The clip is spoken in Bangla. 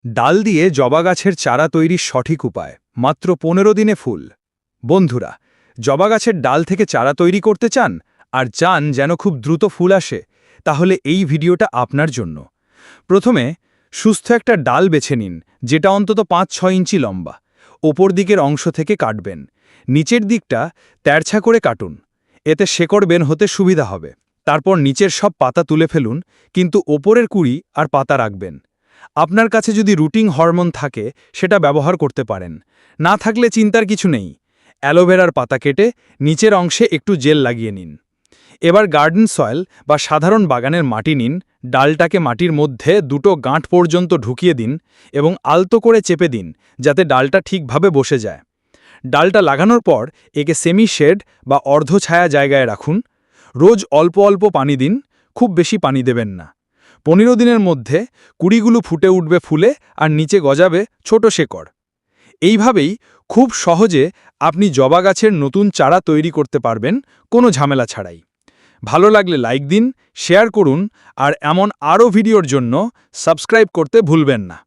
ডাল দিয়ে জবা গাছের চারা তৈরির সঠিক উপায় মাত্র ১৫ দিনে ফুল। বন্ধুরা, জবা গাছের ডাল থেকে চারা তৈরি করতে চান আর চান যেন খুব দ্রুত ফুল আসে, তাহলে এই ভিডিওটা আপনার জন্য। প্রথমে সুস্থ একটা ডাল বেছে নিন, যেটা অন্তত ৫-৬ ইঞ্চি লম্বা। ওপর দিকের অংশ থেকে কাটবেন, নিচের দিকটা তেরছা করে কাটুন, এতে শেকড় বের হতে সুবিধা হবে। তারপর নিচের সব পাতা তুলে ফেলুন, কিন্তু ওপরের কুঁড়ি আর পাতা রাখবেন। আপনার কাছে যদি রুটিং হরমোন থাকে সেটা ব্যবহার করতে পারেন, না থাকলে চিন্তার কিছু নেই। অ্যালোভেরার পাতা কেটে নিচের অংশে একটু জেল লাগিয়ে নিন। এবার গার্ডেন সয়েল বা সাধারণ বাগানের মাটি নিন, ডালটাকে মাটির মধ্যে ২টো গাঁট পর্যন্ত ঢুকিয়ে দিন এবং আলতো করে চেপে দিন, যাতে ডালটা ঠিকভাবে বসে যায়। ডালটা লাগানোর পর একে সেমি শেড বা অর্ধছায়া জায়গায় রাখুন। রোজ অল্প অল্প পানি দিন, খুব বেশি পানি দেবেন না। ১৫ দিনের মধ্যে কুঁড়িগুলো ফুটে উঠবে ফুলে আর নিচে গজাবে ছোট শেকড়। এইভাবেই খুব সহজে আপনি জবা গাছের নতুন চারা তৈরি করতে পারবেন, কোনো ঝামেলা ছাড়াই। ভালো লাগলে লাইক দিন, শেয়ার করুন আর এমন আরও ভিডিওর জন্য সাবস্ক্রাইব করতে ভুলবেন না।